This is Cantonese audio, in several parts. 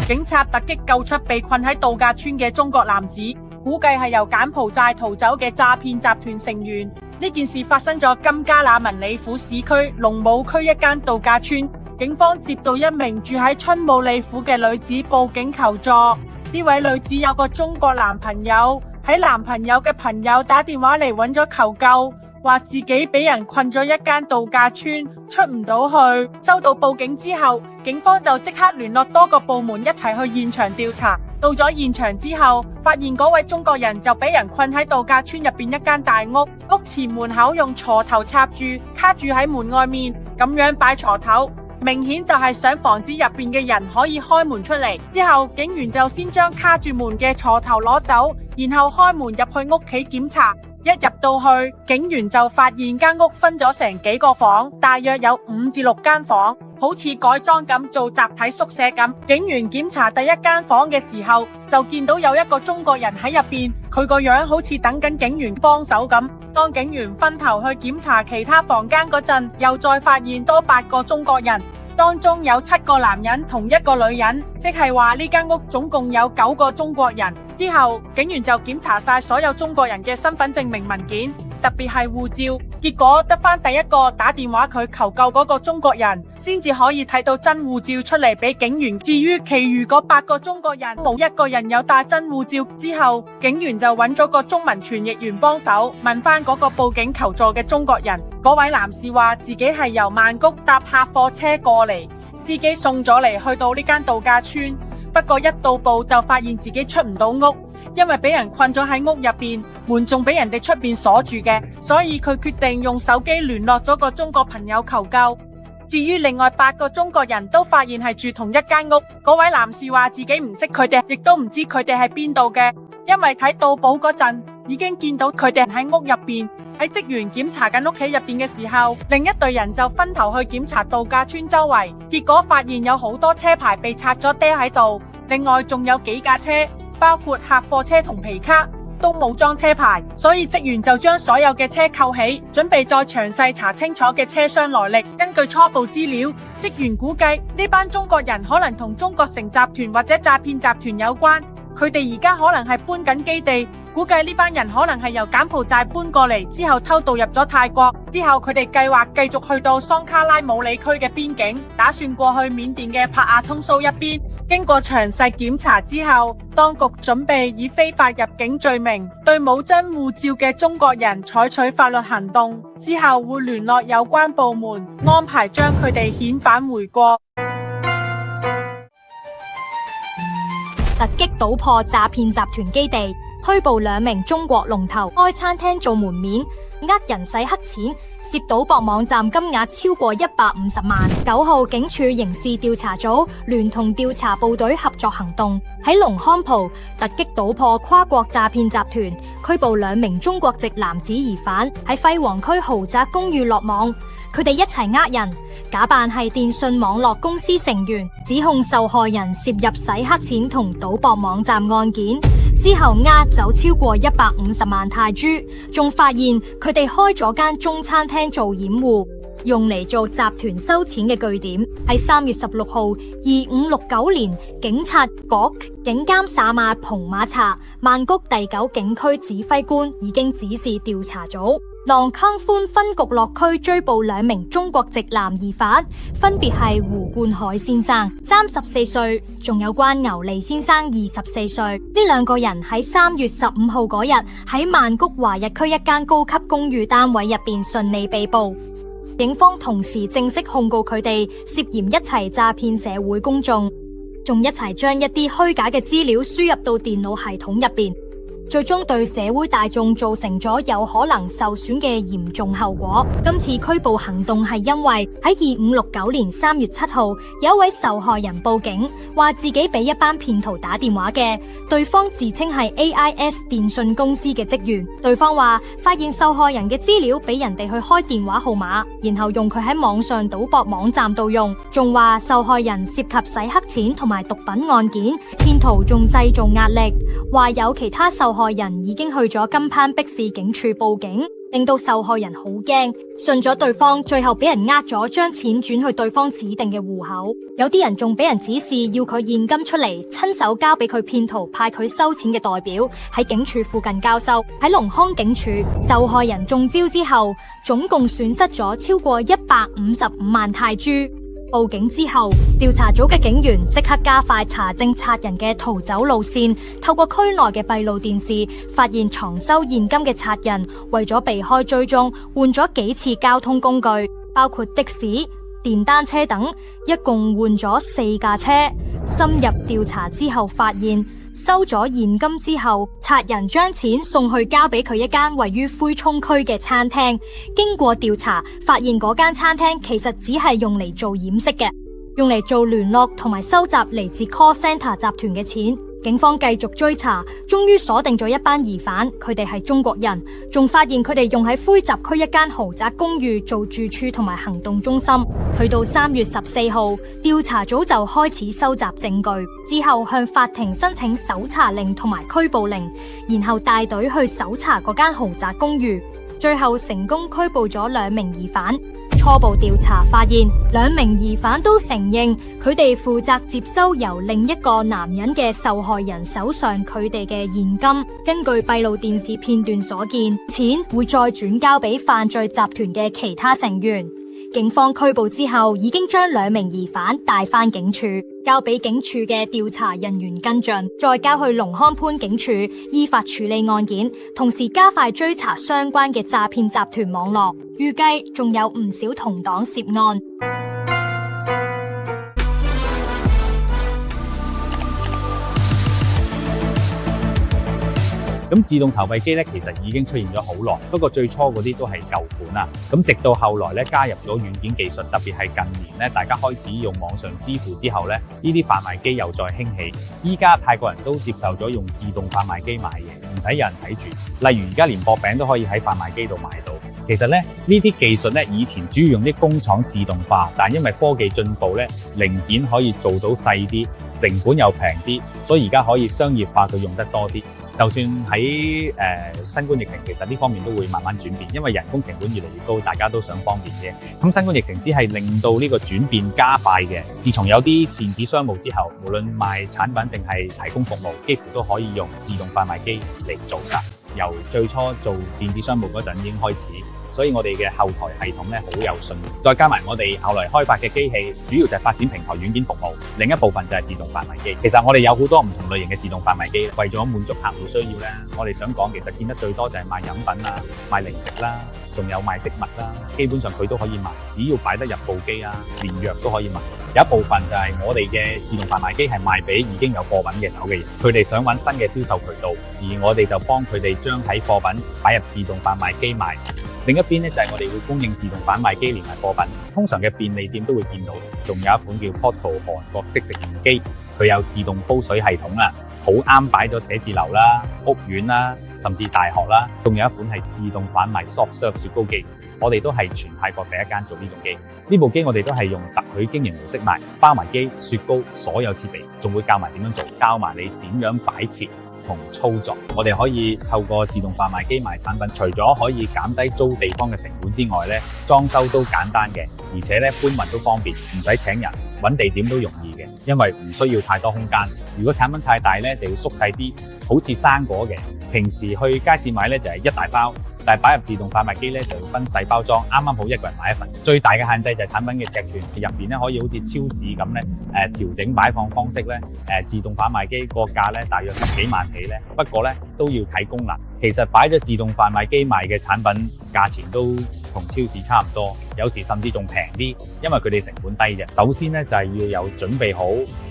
警察突擊救出被困喺度假村嘅中國男子，估計係由柬埔寨逃走嘅詐騙集團成員。呢件事發生咗金加那文里府市區龍武區一間度假村，警方接到一名住喺春武里府嘅女子報警求助。呢位女子有個中國男朋友，喺男朋友嘅朋友打電話嚟揾咗求救，話自己俾人困咗一間度假村，出唔到去。收到報警之後，警方就即刻聯絡多個部門一齊去現場調查。到咗現場之後，發現嗰位中國人就俾人困喺度假村入邊一間大屋，屋前門口用鋤頭插住，卡住喺門外面，咁樣擺鋤頭，明顯就係想防止入邊嘅人可以開門出嚟。之後警員就先將卡住門嘅鋤頭攞走，然後開門入去屋企檢查。一入到去，警員就發現間屋分咗成幾個房，大約有5至6間房，好似改裝咁做集體宿舍咁。警員檢查第一間房嘅時候，就見到有一個中國人喺入邊，佢個樣好似等緊警員幫手咁。當警員分頭去檢查其他房間嗰陣，又再發現多8個中國人，當中有7個男人同1個女人，即係話呢間屋總共有9個中國人。之後警員就檢查晒所有中國人嘅身份證明文件，特別係護照，結果得返第一個打電話佢求救嗰個中國人先至可以睇到真護照出嚟俾警員。至於其餘嗰8個中國人，冇1個人有帶真護照。之後警員就揾咗個中文傳譯員幫手問返嗰個報警求助嘅中國人。嗰位男士話自己係由曼谷搭客貨車過嚟，司機送咗嚟去到呢間度假村，不過一到埗就發現自己出唔到屋，因為俾人困咗喺屋入邊，門仲俾人哋出邊鎖住嘅，所以佢決定用手機聯絡咗個中國朋友求救。至於另外8個中國人都發現係住同一間屋，嗰位男士話自己唔識佢哋，亦都唔知佢哋係邊度嘅，因為睇到埗嗰陣已經見到佢哋喺屋入邊。喺職員檢查緊屋企入邊嘅時候，另一隊人就分頭去檢查度假村周圍，結果發現有好多車牌被拆咗釘喺度，另外仲有幾架車，包括客貨車同皮卡，都冇裝車牌，所以職員就將所有嘅車扣起，準備再詳細查清楚嘅車廂來歷。根據初步資料，職員估計呢班中國人可能同中國城集團或者詐騙集團有關，佢哋而家可能係搬緊基地，估計呢班人可能係由柬埔寨搬過嚟，之後偷渡入咗泰國，之後佢哋計劃繼續去到桑卡拉姆里區嘅邊境，打算過去緬甸嘅帕亞通蘇一邊。經過詳細檢查之後，當局準備以非法入境罪名對冇真護照嘅中國人採取法律行動，之後會聯絡有關部門安排將佢哋遣返回國。突擊搗破詐騙集團基地，拘捕2名中國龍頭，開餐廳做門面，人洗黑錢，涉賭博網站金額超過150萬。9號警署刑事調查組聯同調查部隊合作行動，喺龍康浦突擊搗破跨國詐騙集團，拘捕2名中國籍男子疑犯，喺輝煌區豪宅公寓落網。佢哋一齊人，假扮係電信網絡公司成員，指控受害人涉入洗黑錢同賭博網站案件，之後走超過150萬泰銖，仲發現佢哋開咗間中餐廳做掩護，用嚟做集團收錢嘅據點。喺3月16號2569年，警察局警監薩馬蓬馬查曼谷第9警區指揮官已經指示調查組浪康寬分局落區追捕2名中國籍男疑犯，分別係胡冠海先生34歲，仲有關牛利先生24歲。呢2個人喺3月15號嗰日喺曼谷華日區一間高級公寓單位入邊順利被捕。警方同時正式控告佢哋涉嫌一齊詐騙社會公眾，仲一齊將一啲虛假嘅資料輸入到電腦系統入邊，最終對社會大眾造成咗有可能受損嘅嚴重後果。今次拘捕行動係因為喺2569年3月7號，有一位受害人報警，話自己俾一班騙徒打電話嘅，對方自稱係 AIS 電信公司嘅職員。對方話發現受害人嘅資料俾人哋去開電話號碼，然後用佢喺網上賭博網站度用，仲話受害人涉及洗黑錢同埋毒品案件，騙徒仲製造壓力，話有其他受害人已經去咗金攀碧市警署報警。令到受害人好驚，信咗對方，最後俾人呃咗，將錢轉去對方指定嘅戶口。有啲人仲俾人指示要佢現金出嚟，親手交俾佢騙徒派佢收錢嘅代表喺警署附近交收。喺龍康警署，受害人中招之後，總共損失咗超過155萬泰銖。報警之後，調查組嘅警員即刻加快查證賊人嘅逃走路線，透過區內嘅閉路電視，發現藏收現金嘅賊人為咗避開追蹤，換咗幾次交通工具，包括的士、電單車等，一共換咗4架車。深入調查之後發現，收咗現金之後，賊人將錢送去交俾佢一間位於灰涌區嘅餐廳。經過調查，發現嗰間餐廳其實只係用嚟做掩飾嘅，用嚟做聯絡同埋收集嚟自 call center 集團嘅錢。警方繼續追查，終於鎖定咗一班疑犯，佢哋係中國人，仲發現佢哋用喺灰集區一間豪宅公寓做住處同埋行動中心。去到3月14號，調查組就開始收集證據，之後向法庭申請搜查令同埋拘捕令，然後帶隊去搜查嗰間豪宅公寓，最後成功拘捕咗2名疑犯。初步調查發現，2名疑犯都承認佢哋負責接收由另一個男人嘅受害人手上佢哋嘅現金。根據閉路電視片段所見，錢會再轉交俾犯罪集團嘅其他成員。警方拘捕之後，已經將2名疑犯帶返警署，交俾警署嘅調查人員跟進，再交去龍康潘警署依法處理案件，同時加快追查相關嘅詐騙集團網絡，預計仲有唔少同黨涉案。咁自動投幣機咧，其實已經出現咗好耐，不過最初嗰啲都係舊款啦。咁直到後來咧，加入咗軟件技術，特別係近年咧，大家開始用網上支付之後咧，呢啲販賣機又再興起。依家泰國人都接受咗用自動販賣機買嘢，唔使有人睇住。例如而家連薄餅都可以喺販賣機度買到。其實咧，呢啲技術咧，以前主要用啲工廠自動化，但因為科技進步咧，零件可以做到細啲，成本又平啲，所以而家可以商業化到用得多啲。就算喺新冠疫情，其實呢方面都會慢慢轉變，因為人工成本越嚟越高，大家都想方便嘅。咁新冠疫情只係令到呢個轉變加快嘅。自從有啲電子商務之後，無論賣產品定係提供服務，幾乎都可以用自動販賣機嚟做晒。由最初做電子商務嗰陣已經開始。所以我哋嘅後台系統咧好有信譽，再加埋我哋後來開發嘅機器，主要就係發展平台軟件服務，另一部分就係自動販賣機。其實我哋有好多唔同類型嘅自動販賣機，為咗滿足客戶需要咧，我哋想講其實見得最多就係賣飲品啦、賣零食啦，仲有賣飾物啦，基本上佢都可以賣，只要擺得入部機啊，連藥都可以賣。有一部分就係我哋嘅自動販賣機係賣俾已經有貨品嘅手嘅人，佢哋想揾新嘅銷售渠道，而我哋就幫佢哋將喺貨品擺入自動販賣機賣。另一邊咧就係我哋會供應自動販賣機連埋貨品，通常嘅便利店都會見到。仲有一款叫 Portal 韓國即食麵機，佢有自動煲水系統啦，好啱擺咗寫字樓啦、屋苑啦，甚至大學啦。仲有一款係自動販賣 soft serve 雪糕機，我哋都係全泰國第一間做呢種機。呢部機我哋都係用特許經營模式賣，包埋機、雪糕所有設備，仲會教埋點樣做，教埋你點樣擺設同操作。我哋可以透過自動販賣機賣產品，除咗可以減低租地方嘅成本之外咧，裝修都簡單嘅，而且咧搬運都方便，唔使請人，揾地點都容易嘅，因為唔需要太多空間。如果產品太大咧，就要縮細啲，好似生果嘅。平時去街市買咧就係一大包，但係擺入自動販賣機咧就要分細包裝，啱啱好一個人買一份。最大嘅限制就係產品嘅尺寸，入邊咧可以好似超市咁咧，調整擺放方式咧，自動販賣機個價咧大約10幾萬起咧，不過咧都要睇功能。其實擺咗自動販賣機賣嘅產品價錢都同超市差唔多，有時甚至仲平啲，因為佢哋成本低嘅。首先咧就係要有準備好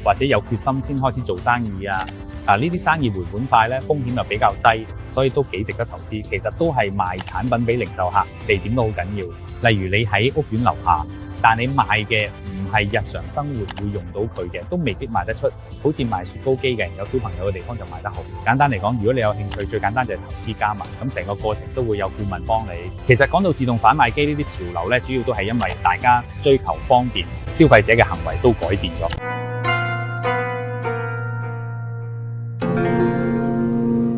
或者有決心先開始做生意啊。呢啲生意回本快咧，風險又比較低，所以都幾值得投資。其實都係賣產品俾零售客，地點都好緊要。例如你喺屋苑樓下，但你賣嘅唔係日常生活會用到佢嘅，都未必賣得出。好似賣雪糕機嘅，有小朋友嘅地方就賣得好。簡單嚟講，如果你有興趣，最簡單就係投資加碼，咁成個過程都會有顧問幫你。其實講到自動販賣機呢啲潮流咧，主要都係因為大家追求方便，消費者嘅行為都改變咗。